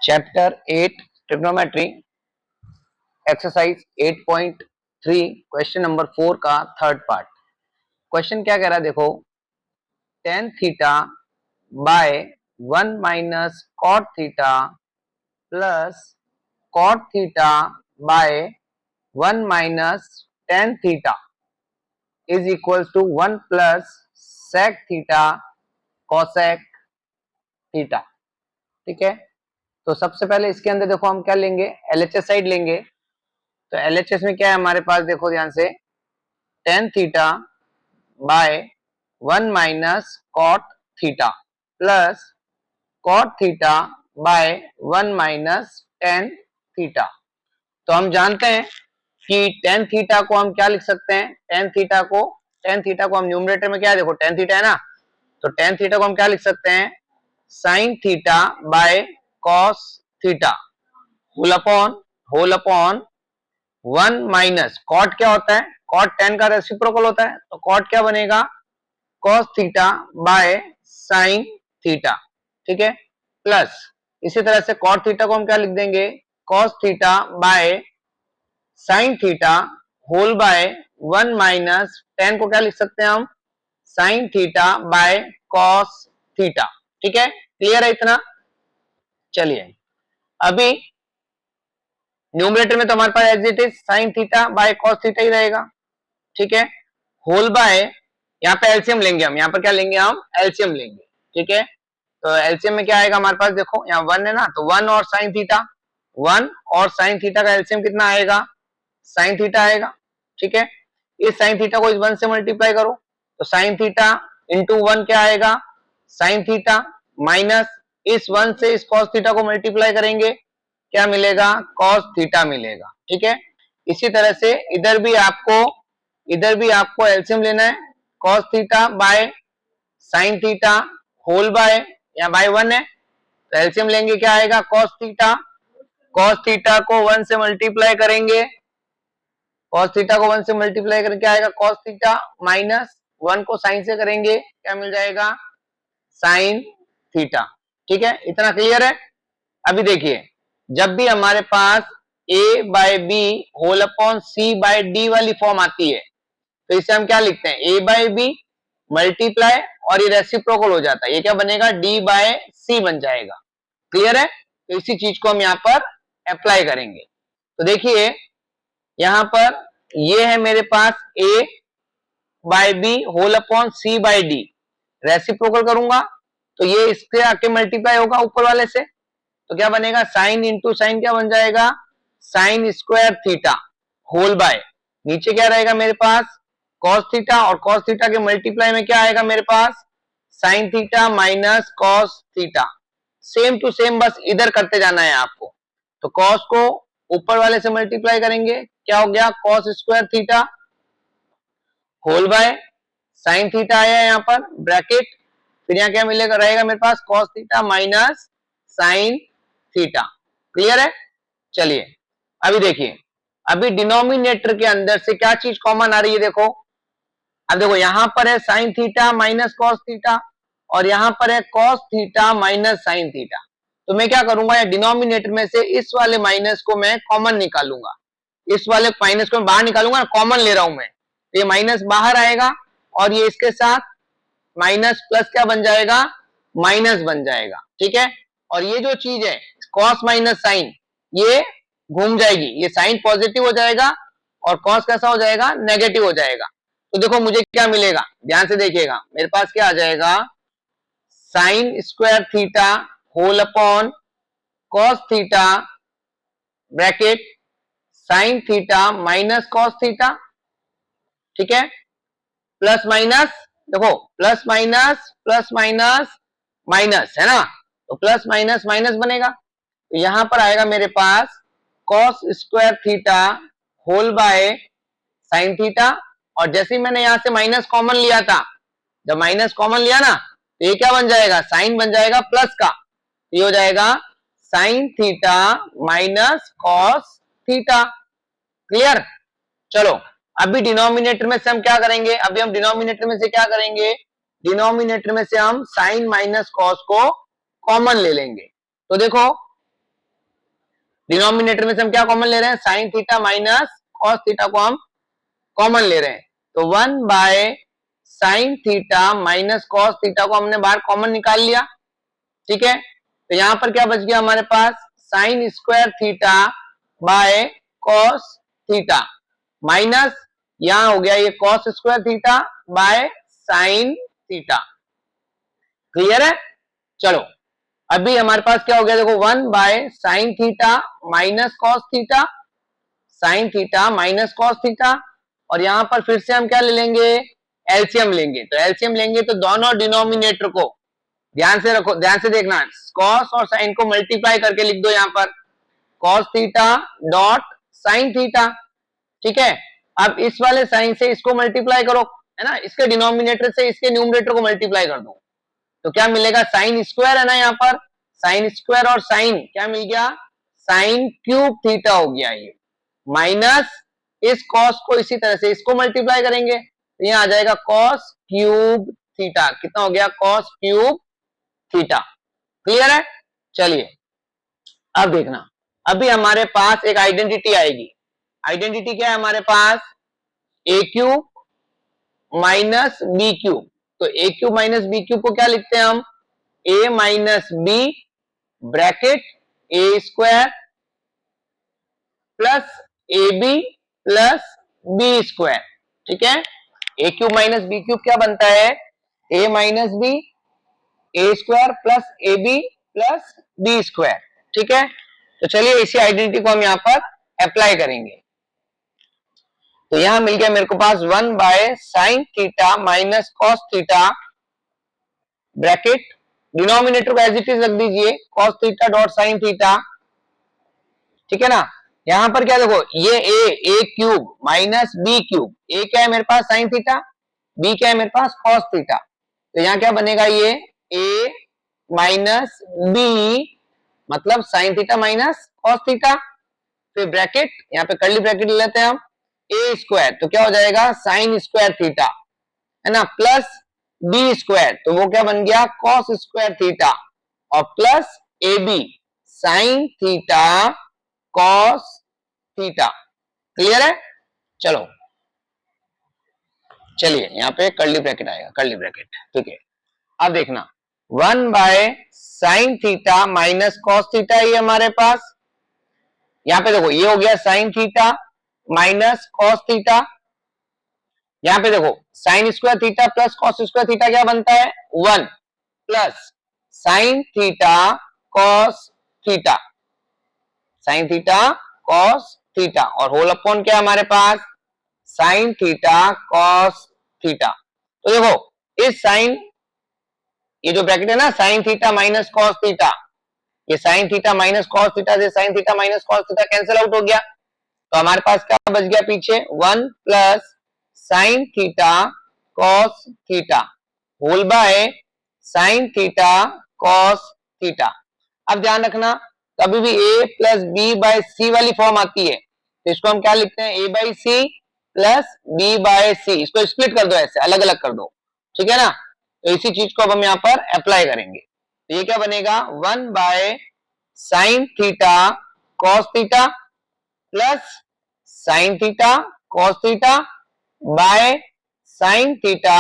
Chapter 8 trigonometry exercise 8.3 question number 4 का third part. Question क्या कह रहा है देखो, tan theta by 1 minus cot theta plus cot theta by 1 minus tan theta is equal to 1 plus sec theta cosec theta. ठीक है, तो सबसे पहले इसके अंदर देखो हम क्या लेंगे, एलएचएस साइड लेंगे। तो एलएचएस में क्या है हमारे पास, देखो ध्यान से, tan theta by 1 minus cot theta plus cot theta by 1 minus tan theta. तो हम जानते हैं कि tan थीटा को हम क्या लिख सकते हैं, tan थीटा को हम न्यूमरेटर में क्या है, देखो tan थीटा है ना, तो tan थीटा को हम क्या लिख सकते हैं, sin theta by cos theta whole upon 1 minus cot क्या होता है, कॉट tan का रेसिप्रोकल होता है, तो कॉट क्या बनेगा, cos theta by sin theta. ठीक है, प्लस इसी तरह से cot थीटा को हम क्या लिख देंगे, cos theta by sin theta whole by 1 minus tan को क्या लिख सकते हैं हम, sin theta by cos theta. ठीक है, क्लियर है इतना। चलिए अभी न्यूमरेटर में तो हमारे पास as it is sin theta by cos theta ही रहेगा। ठीक है, होल बाय, यहाँ पे एलसीएम लेंगे हम, यहाँ पर क्या लेंगे हम, एलसीएम लेंगे। ठीक है, तो एलसीएम में क्या आएगा हमारे पास, देखो यहाँ 1 है ना, तो 1 और sin थीटा, 1 और sin थीटा का एलसीएम कितना आएगा, sin थीटा आएगा। ठीक है, इस sin थीटा को इस 1 से मल्टीप्लाई करो, तो sin थीटा इंटू 1 क्या आएगा, sin थीटा, माइनस इस 1 से इस cos थीटा को मल्टीप्लाई करेंगे, क्या मिलेगा, cos थीटा मिलेगा। ठीक है, इसी तरह से इधर भी आपको एलसीएम लेना है, cos theta by sin theta whole by, यहाँ बाय 1 है तो एलसीएम लेंगे, क्या आएगा, cos थीटा को 1 से मल्टीप्लाई करेंगे, cos थीटा को 1 से मल्टीप्लाई करके आएगा cos थीटा, माइनस 1 को sin से करेंगे, क्या मिल जाएगा, sin थीटा। ठीक है, इतना क्लियर है। अभी देखिए, जब भी हमारे पास a by B whole upon C by D वाली फॉर्म आती है, तो इसे हम क्या लिखते हैं, a बाय बी मल्टीप्लाई और ये रेसिप्रोकल हो जाता है, ये क्या बनेगा, d बाय सी बन जाएगा। क्लियर है, तो इसी चीज को हम यहाँ पर अप्लाई करेंगे। तो देखिए यहाँ पर ये है मेरे पास a by B whole upon C by D, reciprocal करूंगा तो ये इसके आके मल्टीप्लाई होगा ऊपर वाले से, तो क्या बनेगा, साइन इंटू साइन क्या बन जाएगा, sine square theta whole by, नीचे क्या रहेगा मेरे पास, cos थीटा, और cos थीटा के मल्टीप्लाई में क्या आएगा मेरे पास, sin theta minus cos theta. Same to same बस इधर करते जाना है आपको। तो cos को ऊपर वाले से मल्टीप्लाई करेंगे, क्या हो गया, cos square theta whole by sin theta आया यहाँ पर ब्रैकेट, फिर यहाँ क्या मिलेगा, रहेगा मेरे पास cos theta minus sin theta. Clear है। चलिए अभी देखिए, अभी डिनोमिनेटर के अंदर से क्या चीज कॉमन आ रही है, देखो अब देखो यहाँ पर है sin theta minus cos theta और यहाँ पर है cos theta minus sin theta. तो मैं क्या करूंगा, या डिनोमिनेटर में से इस वाले माइनस को मैं कॉमन निकालूंगा, इस वाले माइनस को मैं बाहर निकालूंगा, कॉमन ले रहा हूं मैं, तो ये माइनस बाहर आएगा और ये इसके साथ माइनस प्लस क्या बन जाएगा, माइनस बन जाएगा। ठीक है, और ये जो चीज है cos माइनस साइन, ये घूम जाएगी, ये साइन पॉजिटिव हो जाएगा और cos कैसा हो जाएगा, नेगेटिव हो जाएगा। तो देखो मुझे क्या मिलेगा, ध्यान से देखिएगा, मेरे पास क्या आ जाएगा, sine square theta whole upon cos theta bracket sine theta minus cos theta. ठीक है, प्लस माइनस, देखो प्लस माइनस माइनस है ना, तो प्लस माइनस माइनस बनेगा, तो यहां पर आएगा मेरे पास cos square theta whole by sine theta, और जैसे ही मैंने यहां से माइनस कॉमन लिया था, जब माइनस कॉमन लिया ना, तो ये क्या बन जाएगा, साइन बन जाएगा प्लस का, तो ये हो जाएगा sign theta minus cos theta. Clear. चलो अभी डिनोमिनेटर में से हम क्या करेंगे, अभी हम डिनोमिनेटर में से क्या करेंगे, डिनोमिनेटर में से हम साइन माइनस कॉस को कॉमन ले लेंगे। तो देखो डिनोमिनेटर में से हम क्या कॉमन ले रहे हैं, sign theta minus cos theta को हम कॉमन ले रहे हैं। तो 1 by sine theta minus cos theta को हमने बाहर कॉमन निकाल लिया, ठीक है। तो यहां पर क्या बच गया हमारे पास, sine square theta by cos theta minus यहां हो गया ये cos square theta by sine theta. Clear है? चलो अभी हमारे पास क्या हो गया, देखो 1 by sine theta minus cos theta, sign theta minus cos theta, और यहां पर फिर से हम क्या ले लेंगे, एलसीएम लेंगे। तो एलसीएम लेंगे तो दोनों डिनोमिनेटर को ध्यान से रखो, ध्यान से देखना, कॉस और साइन को मल्टीप्लाई करके लिख दो यहां पर, cos theta dot sine theta, ठीक है। अब इस वाले साइन से इसको मल्टीप्लाई करो, है ना, इसके डिनोमिनेटर से इसके न्यूमरेटर को मल्टीप्लाई कर दो, तो क्या मिलेगा, साइन स्क्वायर है ना, यहाँ पर साइन स्क्वायर और साइन क्या मिल गया, साइन क्यूब थीटा हो गया ये, माइनस इस कॉस को इसी तरह से इसको मल्टीप्लाई करेंगे तो यहाँ आ जाएगा कॉस क्यूब थीटा, कितना हो गया, कॉस क्यूब थीटा। क्लियर है? चलिए अब देखना, अभी हमारे पास एक आइडेंटिटी आएगी। आइडेंटिटी क्या है हमारे पास, A cube minus B cube. तो A cube minus B cube को क्या लिखते हैं हम, A minus B bracket A square plus A B plus B square, ठीक है। A cube minus B cube क्या बनता है, A minus B A square plus A B plus B square, ठीक है। तो चलिए इसी आइडेंटिटी को हम यहां पर अप्लाई करेंगे। तो यहां मिल गया मेरे को पास 1 by sine theta minus cos theta bracket, denominator को एज इट इज रख दीजिए, cos theta dot sine theta, ठीक है ना। यहां पर क्या देखो, ये ए क्यूब माइनस बी क्यूब, ए क्या है मेरे पास साइन थीटा, बी क्या है मेरे पास कॉस थीटा, तो यहां क्या बनेगा, ये ए माइनस बी मतलब sign theta minus cos theta, फिर ब्रैकेट, यहाँ पे कर्ली ब्रैकेट ले लेते हैं हम, ए स्क्वायर तो क्या हो जाएगा साइन स्क्वायर थीटा, है ना, प्लस बी स्क्वायर तो वो क्या बन गया कॉस स्क्वायर थीटा, और plus A B sine theta cos theta. Clear है? चलो चलिए यहाँ पे कर्ली ब्रैकेट आएगा, कर्ली ब्रैकेट, ठीक है। अब देखना 1 by sine theta minus cos theta ये हमारे पास, यहाँ पे देखो ये हो गया sine theta minus cos theta, यहाँ पे देखो sine square theta plus cos square theta क्या बनता है 1 plus sine theta cos theta, sign theta cos theta, और होल अपॉन क्या हमारे पास साइन थीटा कॉस थीटा। तो देखो इस साइन, ये जो ब्रैकेट है ना sine theta minus cos theta, ये sine theta minus cos theta से sine theta minus cos theta cancel out हो गया, तो हमारे पास क्या बच गया पीछे 1 plus sine theta cos theta whole by sine theta cos theta. अब ध्यान रखना कभी भी a plus B by C वाली फॉर्म आती है तो इसको हम क्या लिखते हैं, a by C plus B by C, इसको स्प्लिट कर दो, ऐसे अलग अलग कर दो, ठीक है ना। तो इसी चीज को अब हम यहाँ पर अप्लाई करेंगे, तो ये क्या बनेगा 1 by sine theta cos theta plus sine theta cos theta by sine theta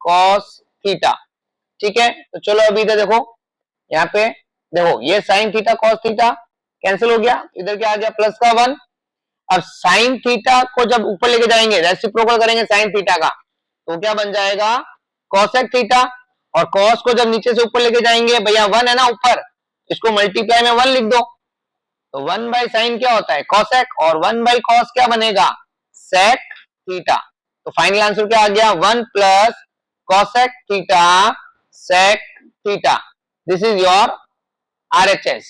cos theta, ठीक है। तो चलो अभी इधर देखो, यहाँ पे देखो ये sine theta cos theta cancel हो गया, इधर क्या आ गया प्लस का 1। अब साइन थीटा को जब ऊपर लेके जाएंगे रेसिप्रोकल करेंगे साइन थीटा का तो क्या बन जाएगा कॉसेक थीटा, और कॉस को जब नीचे से ऊपर लेके जाएंगे भैया 1 है ना ऊपर, इसको मल्टीप्लाई में 1 लिख दो, तो 1 बाई साइन क्या होता है कॉसेक, और 1 बाई कॉस क्या बनेगा सेक थीटा। तो फाइनल आंसर क्या आ गया 1 plus cosec theta sec theta, this is your RHS।